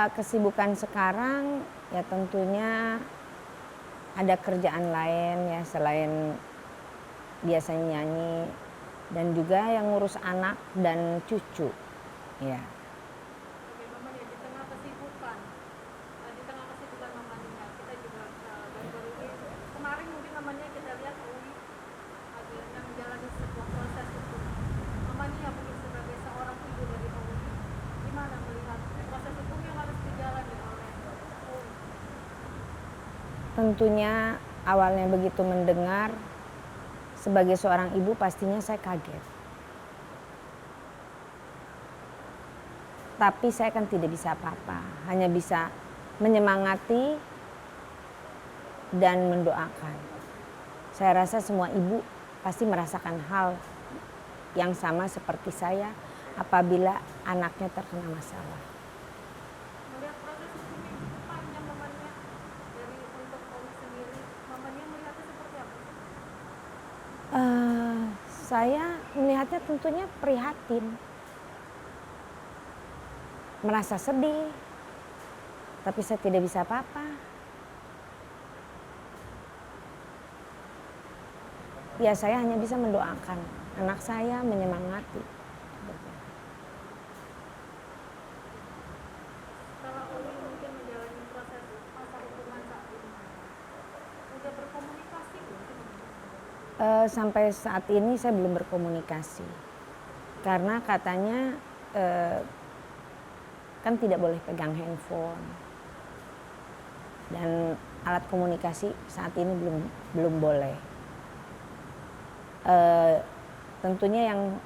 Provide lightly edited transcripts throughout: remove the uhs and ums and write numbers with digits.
Kesibukan sekarang ya tentunya ada kerjaan lain ya selain biasanya nyanyi dan juga yang ngurus anak dan cucu ya. Oke, Mama ya di tengah kesibukan, di tengah kesibukan mamanya kita juga baru-baru ini kemarin mungkin namanya kita lihat Owi akhirnya menjalani sebuah proses hukum. Mamanya mungkin sebagai seorang ibu dari Owi, gimana melihat proses hukum yang harus dijalani oleh Owi? Tentunya awalnya begitu mendengar sebagai seorang ibu pastinya saya kaget. Tapi saya kan tidak bisa apa-apa, hanya bisa menyemangati dan mendoakan. Saya rasa semua ibu pasti merasakan hal yang sama seperti saya apabila anaknya terkena masalah. Melihat proses hukum yang cukup panjang mamanya dari untuk Owi sendiri, mamanya melihatnya seperti apa? Saya melihatnya tentunya prihatin, merasa sedih, tapi saya tidak bisa apa-apa. Ya saya hanya bisa mendoakan anak saya, menyemangati. Setelah Owi mungkin menjalani proses masa hukuman saat ini, udah berkomunikasi belum sih, Mama? Sampai saat ini saya belum berkomunikasi karena katanya kan tidak boleh pegang handphone dan alat komunikasi saat ini belum boleh. Tentunya yang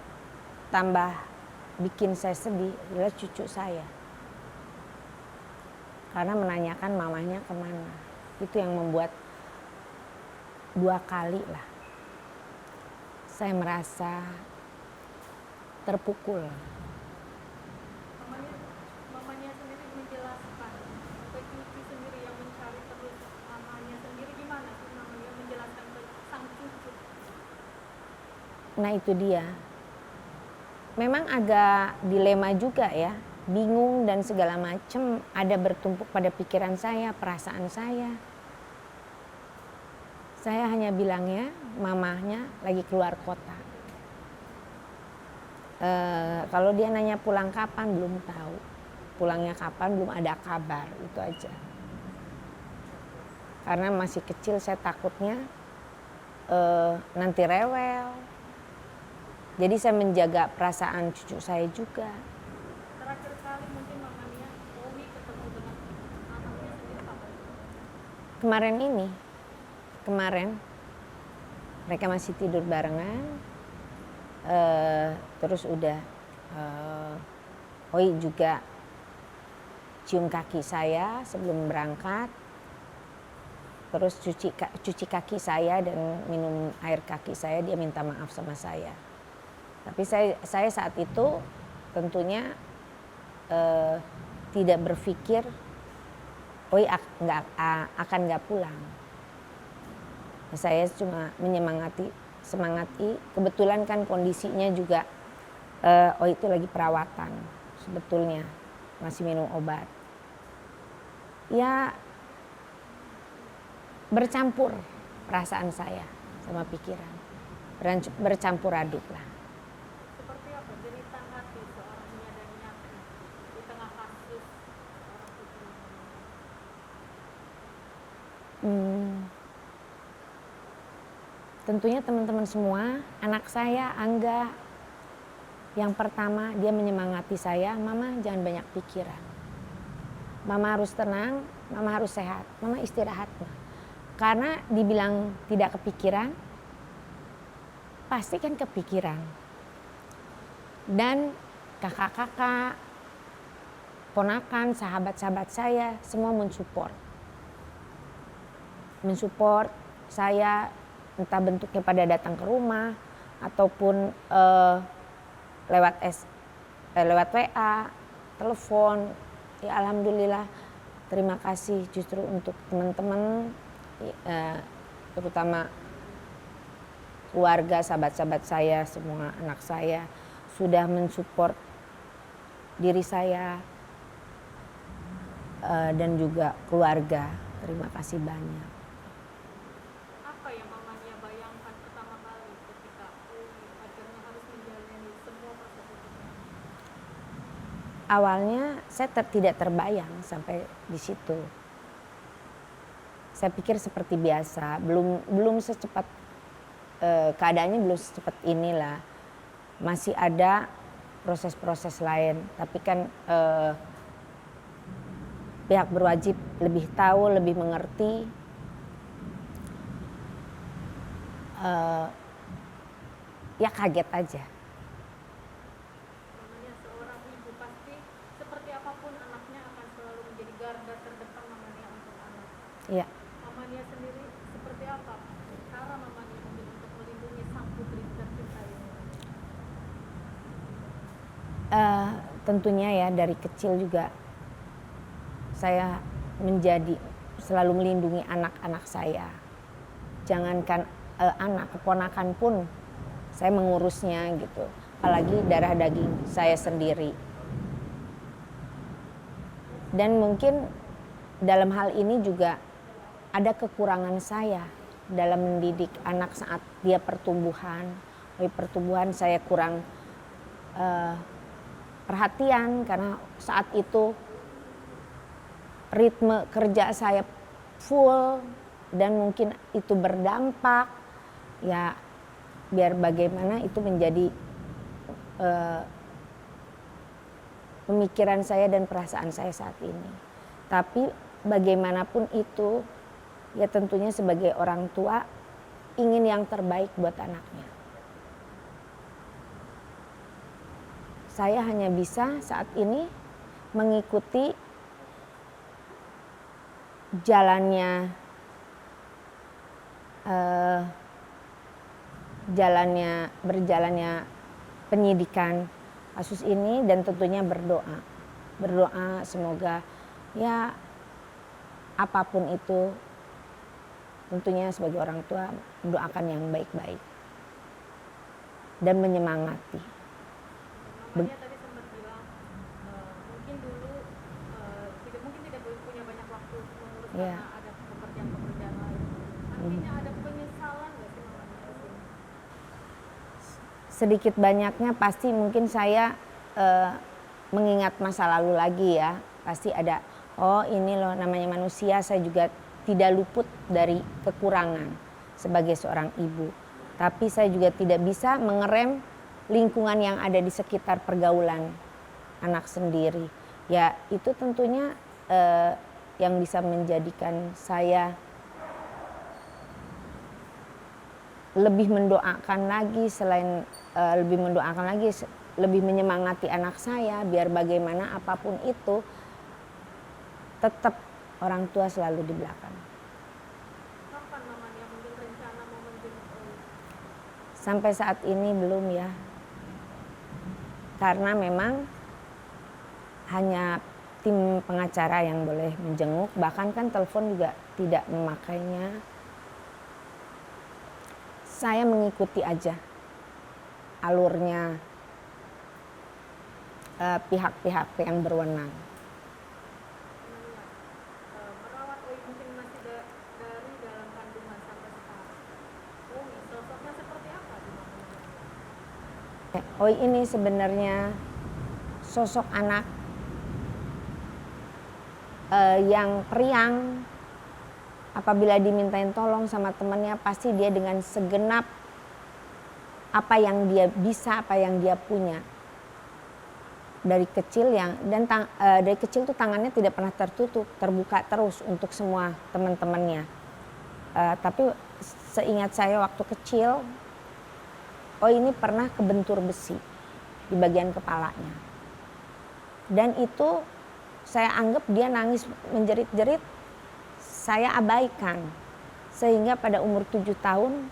tambah bikin saya sedih adalah cucu saya karena menanyakan mamanya kemana. Itu yang membuat 2 kali lah saya merasa terpukul. Mamanya sendiri menjelaskan ke cucu sendiri yang mencari terus mamanya sendiri gimana sih mamanya menjelaskan ke sang cucu? Nah itu dia. Memang agak dilema juga ya. Bingung dan segala macam ada bertumpuk pada pikiran saya, perasaan saya. Saya hanya bilangnya mamahnya lagi keluar kota. Kalau dia nanya pulang kapan belum tahu. Pulangnya kapan belum ada kabar, itu aja. Karena masih kecil saya takutnya nanti rewel. Jadi saya menjaga perasaan cucu saya juga. Terakhir kali mungkin mamanya Owi ketemu dengan anaknya sendiri kapan? Kemarin mereka masih tidur barengan. Terus udah Oi juga cium kaki saya sebelum berangkat. Terus cuci kaki saya dan minum air kaki saya, dia minta maaf sama saya. Tapi saya saat itu tentunya tidak berpikir Oi akan nggak pulang. Saya cuma semangati. Kebetulan kan kondisinya juga Oi itu lagi perawatan sebetulnya, masih minum obat. Ya bercampur perasaan saya sama pikiran, bercampur aduk lah. Seperti apa cerita hati seorang Nia Daniati di tengah kasus seorang putri? Tentunya teman-teman semua, anak saya Angga, yang pertama dia menyemangati saya, Mama jangan banyak pikiran. Mama harus tenang, Mama harus sehat, Mama istirahat. Karena dibilang tidak kepikiran, pasti kan kepikiran. Dan kakak-kakak, ponakan, sahabat-sahabat saya semua mensupport saya, entah bentuknya pada datang ke rumah ataupun lewat WA, telepon. Ya alhamdulillah, terima kasih justru untuk teman-teman, terutama keluarga, sahabat-sahabat saya, semua anak saya sudah mensupport diri saya. dan juga keluarga. Terima kasih banyak. Apa yang Mama Nia bayangkan pertama kali ketika akhirnya harus menjalani semua proses itu? Awalnya saya tidak terbayang sampai di situ. Saya pikir seperti biasa, belum secepat keadaannya belum secepat inilah. Masih ada proses-proses lain, tapi kan pihak berwajib lebih tahu, lebih mengerti. Ya kaget aja. Namanya seorang ibu pasti seperti apapun anaknya akan selalu menjadi garda terdepan Mama Nia untuk anak. Ya, Mama Nia sendiri seperti apa cara Mama Nia mungkin untuk melindungi sang putri tercinta ini? tentunya ya dari kecil juga saya selalu melindungi anak-anak saya. Jangankan anak, keponakan pun saya mengurusnya gitu. Apalagi darah daging saya sendiri. Dan mungkin dalam hal ini juga ada kekurangan saya dalam mendidik anak saat dia pertumbuhan. Di pertumbuhan saya kurang perhatian karena saat itu ritme kerja saya full dan mungkin itu berdampak ya biar bagaimana itu menjadi pemikiran saya dan perasaan saya saat ini. Tapi bagaimanapun itu ya tentunya sebagai orang tua ingin yang terbaik buat anaknya. Saya hanya bisa saat ini mengikuti berjalannya penyidikan kasus ini dan tentunya berdoa semoga ya apapun itu tentunya sebagai orang tua mendoakan yang baik-baik dan menyemangati. Mama Nia tadi sempat bilang mungkin dulu tidak punya banyak waktu untuk mengurus Iya. karena ada pekerjaan lain. Artinya ada penyesalan nggak sih Mama Nia di sini? Sedikit banyaknya pasti mungkin saya mengingat masa lalu lagi ya. Pasti ada, oh ini loh namanya manusia, saya juga tidak luput dari kekurangan sebagai seorang ibu. Tapi saya juga tidak bisa mengerem lingkungan yang ada di sekitar pergaulan anak sendiri. Ya itu tentunya yang bisa menjadikan saya lebih mendoakan lagi lebih menyemangati anak saya biar bagaimana apapun itu tetap orang tua selalu di belakang. Kapan Mama Nia mungkin rencana mau menjemput Owi? Sampai saat ini belum ya. Karena memang hanya tim pengacara yang boleh menjenguk, bahkan kan telepon juga tidak memakainya. Saya mengikuti aja alurnya pihak-pihak yang berwenang. Merawat Owi mungkin masih dari dalam kandungan sampai sekarang. Owi sosoknya seperti apa di Mama Nia? Oi ini sebenarnya sosok anak yang periang. Apabila dimintain tolong sama temannya pasti dia dengan segenap apa yang dia bisa, apa yang dia punya. Dari kecil dari kecil tuh tangannya tidak pernah tertutup, terbuka terus untuk semua teman-temannya. Tapi seingat saya waktu kecil, ini pernah kebentur besi di bagian kepalanya. Dan itu saya anggap dia nangis menjerit-jerit, saya abaikan. Sehingga pada umur 7 tahun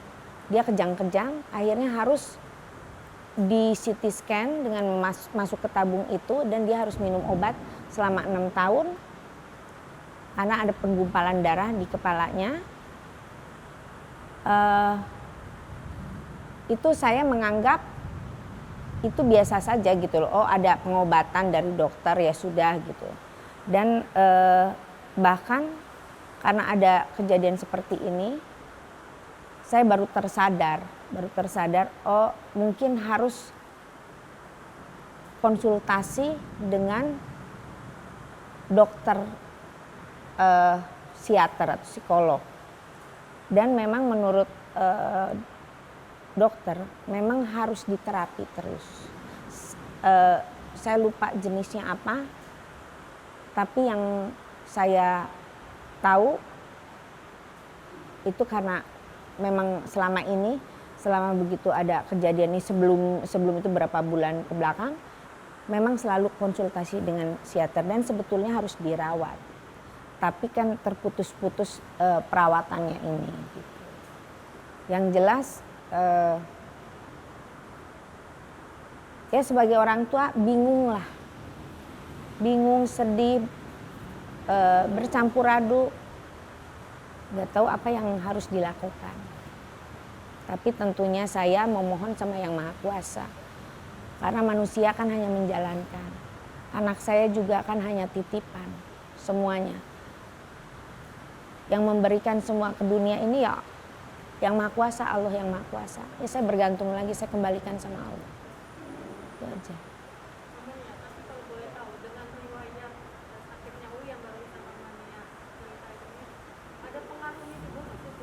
dia kejang-kejang, akhirnya harus di CT scan dengan masuk ke tabung itu dan dia harus minum obat selama 6 tahun karena ada penggumpalan darah di kepalanya. Itu saya menganggap itu biasa saja gitu loh. Oh ada pengobatan dari dokter ya sudah gitu. Dan bahkan karena ada kejadian seperti ini, saya baru tersadar, oh mungkin harus konsultasi dengan dokter psikiater atau psikolog. Dan memang menurut dokter memang harus diterapi terus. Saya lupa jenisnya apa, tapi yang saya tahu itu karena memang selama begitu ada kejadian ini, sebelum itu berapa bulan ke belakang, memang selalu konsultasi dengan psikiater dan sebetulnya harus dirawat. Tapi kan terputus-putus perawatannya ini. Gitu. Yang jelas ya sebagai orang tua bingung, sedih, bercampur aduk, nggak tahu apa yang harus dilakukan. Tapi tentunya saya memohon sama Yang Maha Kuasa, karena manusia kan hanya menjalankan. Anak saya juga kan hanya titipan, semuanya. Yang memberikan semua ke dunia ini ya Yang Maha Kuasa, Allah Yang Maha Kuasa. Ya saya bergantung lagi, saya kembalikan sama Allah. Itu aja. Tapi kalau boleh tahu, dengan riwayat sakitnya Uwi yang baru sama Mania cerita ini, ada pengaruhnya juga untuk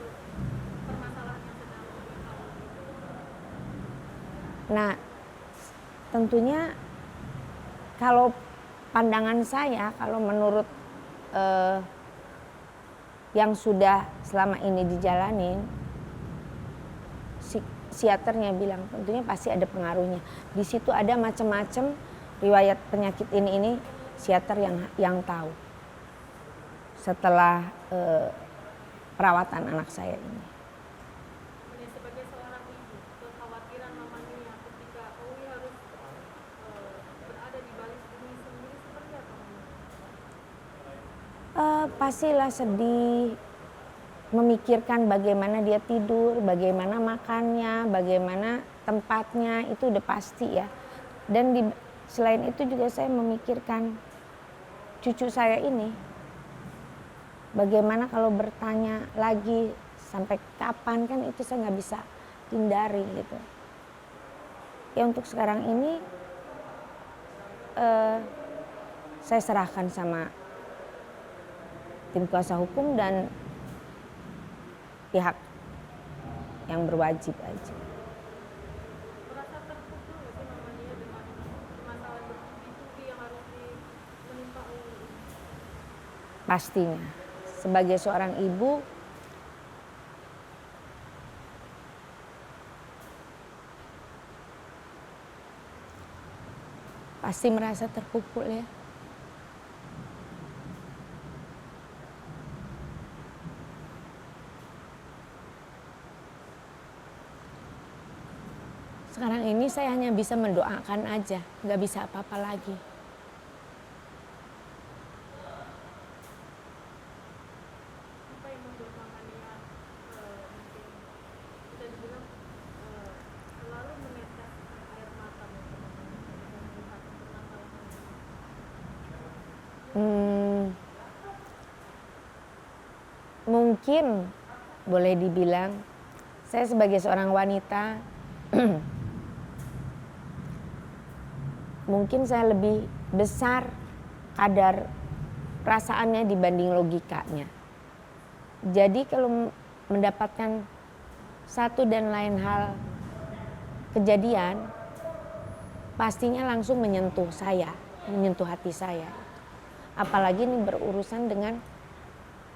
permasalahan yang sedang Uwi alami? Nah, tentunya kalau pandangan saya, kalau menurut yang sudah selama ini dijalanin, psikiaternya bilang tentunya pasti ada pengaruhnya. Di situ ada macam-macam riwayat penyakit ini psikiater yang tahu. Setelah perawatan anak saya ini. Ini sebagai seorang ibu, kekhawatiran Mama Nia ketika Uwi harus berada di balik bumi sendiri seperti apa? Pastilah sedih, memikirkan bagaimana dia tidur, bagaimana makannya, bagaimana tempatnya, itu udah pasti ya. Dan selain itu juga saya memikirkan cucu saya ini, bagaimana kalau bertanya lagi sampai kapan, kan itu saya nggak bisa hindari gitu. Ya untuk sekarang ini saya serahkan sama tim kuasa hukum dan pihak yang berwajib aja. Merasa terpukul nggak sih Mama Nia dengan permasalahan bertubi-tubi yang harus menimpa Uwi? Pastinya, sebagai seorang ibu, pasti merasa terpukul ya. Sekarang ini saya hanya bisa mendoakan aja, nggak bisa apa-apa lagi. Apa yang membuat Mama Nia mungkin bisa dibilang selalu menetes air mata mungkin dengan melihat permasalahan ini? Mungkin boleh dibilang saya sebagai seorang wanita mungkin saya lebih besar kadar perasaannya dibanding logikanya. Jadi kalau mendapatkan satu dan lain hal kejadian, pastinya langsung menyentuh saya, menyentuh hati saya. Apalagi ini berurusan dengan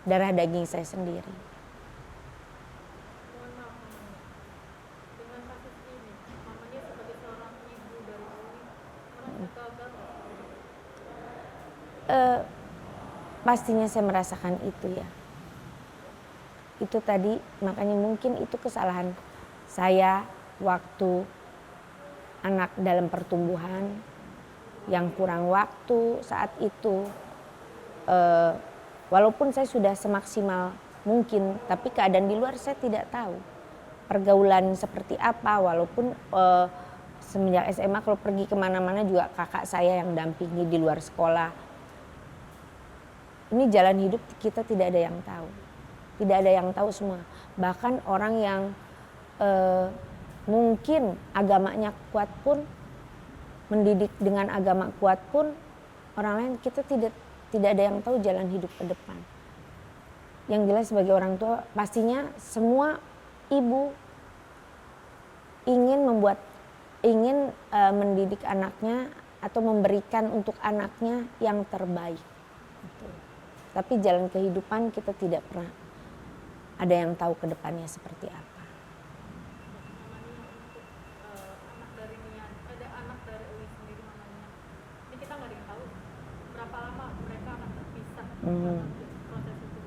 darah daging saya sendiri. Mohon maaf Mama Nia, dengan kasus ini Mama Nia sebagai seorang ibu dari Uwi merasa gagal nggak? Pastinya saya merasakan itu ya. Itu tadi, makanya mungkin itu kesalahan saya waktu anak dalam pertumbuhan, yang kurang waktu saat itu. Walaupun saya sudah semaksimal mungkin, tapi keadaan di luar saya tidak tahu. Pergaulan seperti apa, walaupun semenjak SMA kalau pergi kemana-mana juga kakak saya yang dampingi di luar sekolah. Ini jalan hidup kita tidak ada yang tahu. Tidak ada yang tahu semua. Bahkan orang yang mungkin agamanya kuat pun, mendidik dengan agama kuat pun, orang lain kita tidak ada yang tahu jalan hidup ke depan. Yang jelas sebagai orang tua pastinya semua ibu ingin mendidik anaknya atau memberikan untuk anaknya yang terbaik. Gitu. Tapi jalan kehidupan kita tidak pernah ada yang tahu ke depannya seperti apa. Anak dari Nian, ada anak dari Ewi sendiri mamanya. Ini kita nggak ada yang tahu berapa lama mereka akan terpisah. Proses itu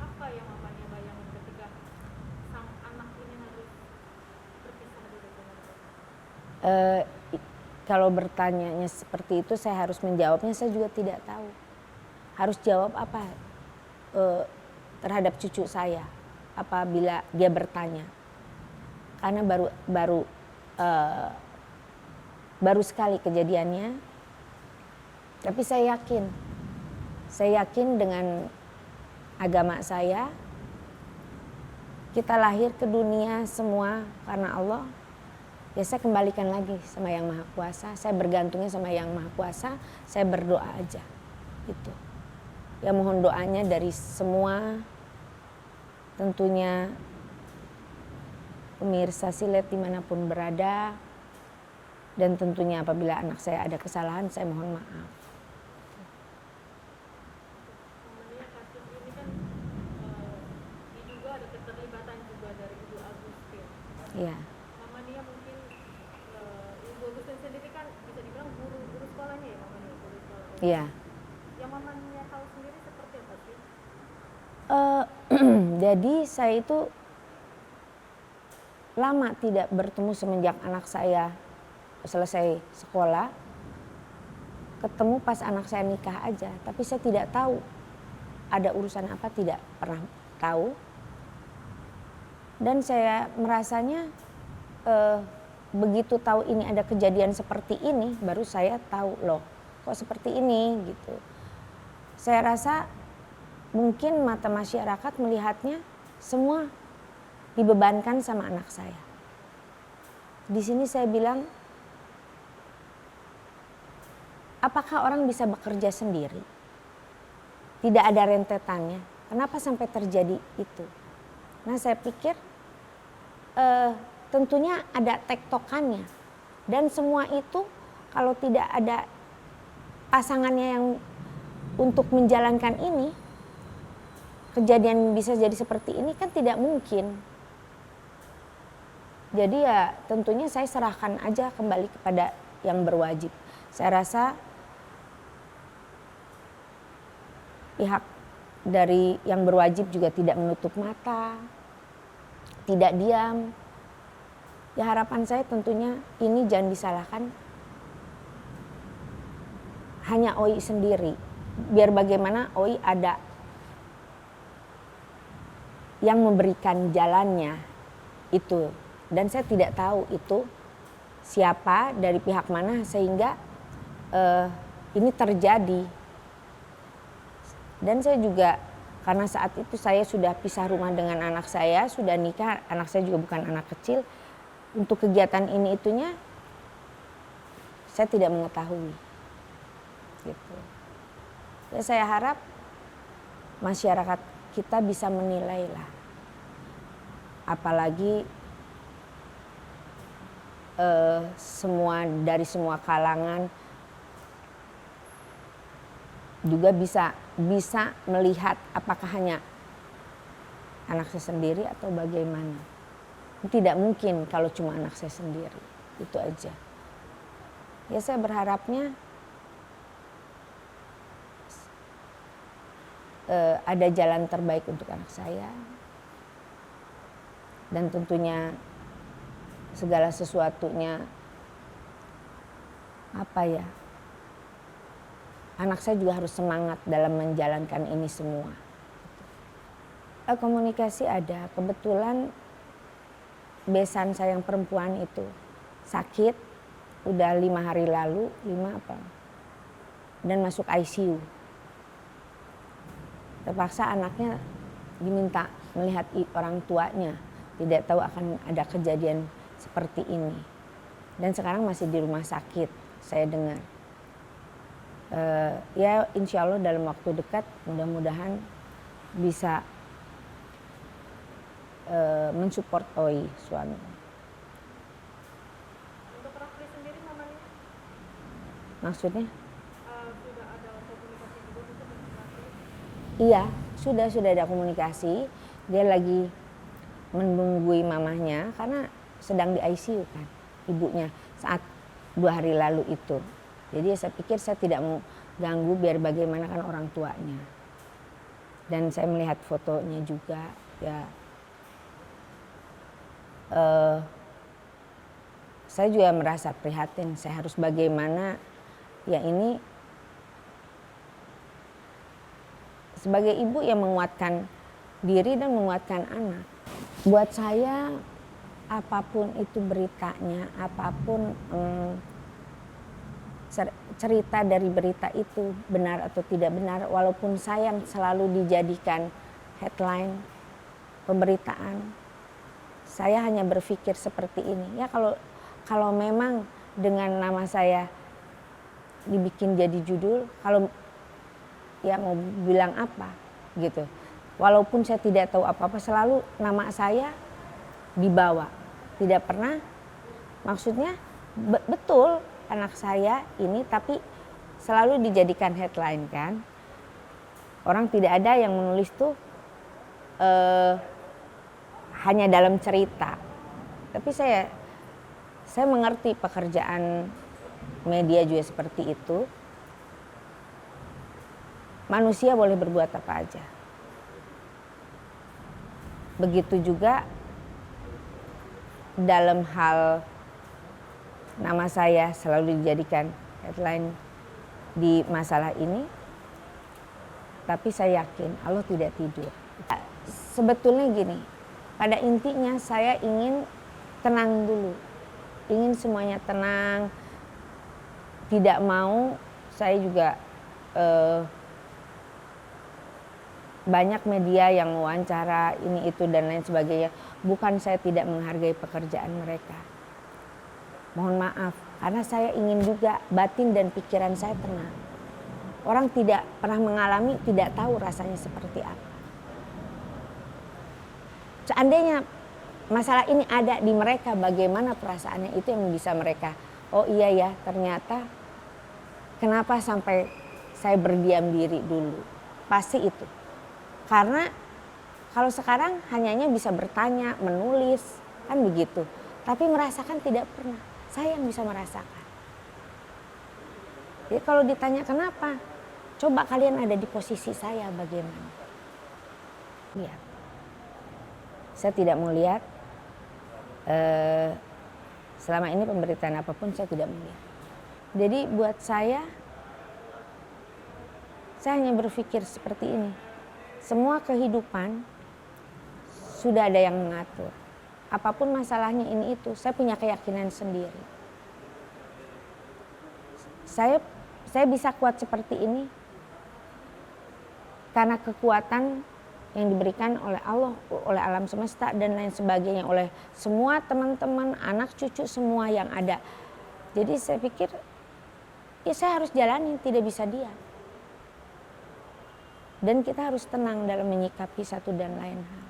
apa yang mamanya bayangkan ketika sang anak ini harus berpisah dari keluarga? Kalau bertanyanya seperti itu saya harus menjawabnya, saya juga tidak tahu. Harus jawab apa terhadap cucu saya apabila dia bertanya. Karena baru sekali kejadiannya. Tapi saya yakin dengan agama saya, kita lahir ke dunia semua karena Allah. Ya saya kembalikan lagi sama Yang Maha Kuasa, saya bergantungnya sama Yang Maha Kuasa, saya berdoa aja gitu. Ya mohon doanya dari semua, tentunya pemirsa Silet dimanapun berada, dan tentunya apabila anak saya ada kesalahan saya mohon maaf. Mamanya kasus ini kan diduga ada keterlibatan juga dari Ibu Agustin. Iya. Mamanya mungkin Ibu Agustin sendiri kan bisa dibilang guru sekolahnya ya mamanya, guru sekolahnya. Iya. Yang mamanya tahu sendiri seperti apa sih? Jadi saya itu lama tidak bertemu semenjak anak saya selesai sekolah. Ketemu pas anak saya nikah aja, tapi saya tidak tahu ada urusan apa, tidak pernah tahu. Dan saya merasanya begitu tahu ini ada kejadian seperti ini, baru saya tahu loh kok seperti ini gitu. Saya rasa mungkin mata masyarakat melihatnya semua dibebankan sama anak saya. Di sini saya bilang, apakah orang bisa bekerja sendiri? Tidak ada rentetannya. Kenapa sampai terjadi itu? Nah saya pikir tentunya ada tektokannya. Dan semua itu kalau tidak ada pasangannya yang untuk menjalankan ini, kejadian bisa jadi seperti ini kan tidak mungkin. Jadi ya tentunya saya serahkan aja kembali kepada yang berwajib. Saya rasa pihak dari yang berwajib juga tidak menutup mata, tidak diam. Ya harapan saya tentunya ini jangan disalahkan hanya Oi sendiri. Biar bagaimana Oi ada yang memberikan jalannya itu. Dan saya tidak tahu itu siapa dari pihak mana sehingga ini terjadi. Dan saya juga karena saat itu saya sudah pisah rumah dengan anak saya, sudah nikah, anak saya juga bukan anak kecil. Untuk kegiatan ini itunya saya tidak mengetahui. Gitu. Ya saya harap masyarakat kita bisa menilai lah. Apalagi dari semua kalangan juga bisa melihat apakah hanya anak saya sendiri atau bagaimana. Tidak mungkin kalau cuma anak saya sendiri, itu aja. Ya saya berharapnya ada jalan terbaik untuk anak saya. Dan tentunya segala sesuatunya anak saya juga harus semangat dalam menjalankan ini semua. Komunikasi ada, kebetulan besan saya yang perempuan itu sakit, udah 5 hari lalu, 5 apa, dan masuk ICU. Terpaksa anaknya diminta melihat orang tuanya, tidak tahu akan ada kejadian seperti ini. Dan sekarang masih di rumah sakit, saya dengar. Ya insya Allah dalam waktu dekat mudah-mudahan bisa mensupport Oi suami. Untuk Rafli sendiri mamanya Maksudnya? sudah ada komunikasi juga gitu dengan Rafli? Iya, sudah ada komunikasi. Dia lagi menunggui mamahnya karena sedang di ICU kan ibunya saat 2 hari lalu itu. Jadi saya pikir saya tidak mau ganggu biar bagaimana kan orang tuanya. Dan saya melihat fotonya juga ya. Saya juga merasa prihatin. Saya harus bagaimana ya ini sebagai ibu yang menguatkan diri dan menguatkan anak. Buat saya apapun itu beritanya, apapun cerita dari berita itu benar atau tidak benar, walaupun saya selalu dijadikan headline pemberitaan, saya hanya berpikir seperti ini. Ya kalau memang dengan nama saya dibikin jadi judul, kalau ya mau bilang apa gitu. Walaupun saya tidak tahu apa-apa, selalu nama saya dibawa. Tidak pernah, maksudnya betul anak saya ini, tapi selalu dijadikan headline kan. Orang tidak ada yang menulis tuh hanya dalam cerita. Tapi saya mengerti pekerjaan media juga seperti itu. Manusia boleh berbuat apa aja. Begitu juga dalam hal nama saya selalu dijadikan headline di masalah ini. Tapi saya yakin Allah tidak tidur. Sebetulnya gini, pada intinya saya ingin tenang dulu. Ingin semuanya tenang. Tidak mau saya juga banyak media yang wawancara ini itu dan lain sebagainya. Bukan saya tidak menghargai pekerjaan mereka. Mohon maaf, karena saya ingin juga batin dan pikiran saya tenang. Orang tidak pernah mengalami, tidak tahu rasanya seperti apa. Seandainya masalah ini ada di mereka, bagaimana perasaannya, itu yang bisa mereka, oh iya ya ternyata kenapa sampai saya berdiam diri dulu. Pasti itu. Karena kalau sekarang hanyanya bisa bertanya, menulis, kan begitu. Tapi merasakan tidak pernah. Saya yang bisa merasakan. Jadi kalau ditanya kenapa, coba kalian ada di posisi saya bagaimana. Lihat. Saya tidak mau lihat. Selama ini pemberitaan apapun saya tidak mau lihat. Jadi buat saya hanya berpikir seperti ini. Semua kehidupan sudah ada yang mengatur. Apapun masalahnya ini itu, saya punya keyakinan sendiri. Saya bisa kuat seperti ini karena kekuatan yang diberikan oleh Allah, oleh alam semesta dan lain sebagainya, oleh semua teman-teman, anak cucu semua yang ada. Jadi saya pikir ya saya harus jalani, tidak bisa diam. Dan kita harus tenang dalam menyikapi satu dan lain hal.